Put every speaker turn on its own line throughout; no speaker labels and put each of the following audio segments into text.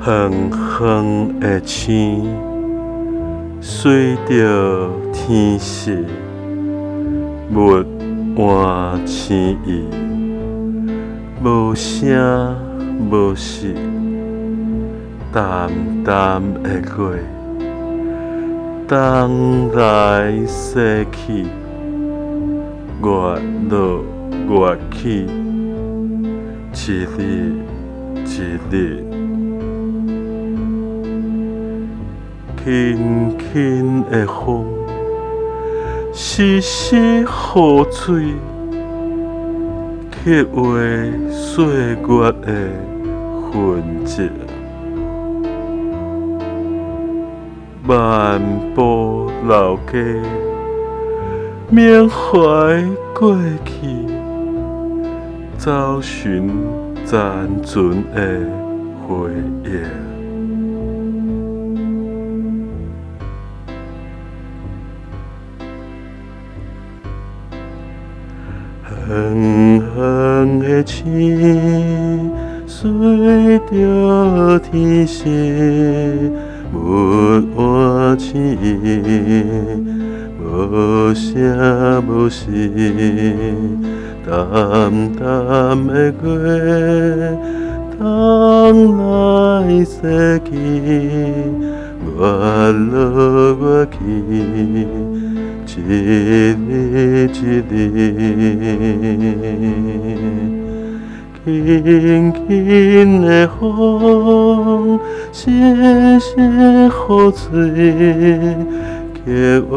远远的星，随着天时，物换星移，无声无息，淡淡的月，东来西去，月落月起，一日一日。轻轻的风，丝丝雨水，刻画岁月的痕迹。漫步老街，缅怀过去，找寻残存的回忆。远远的星，随着天时，物换星移，无声无息，淡淡的月，东来西去，月落月起。一日一日，轻轻的风，丝丝雨水，刻画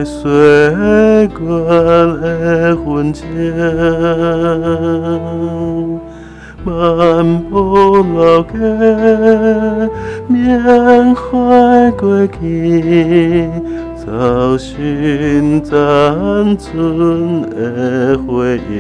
岁月的痕迹。漫步老街，缅怀过去，找寻残存的回忆。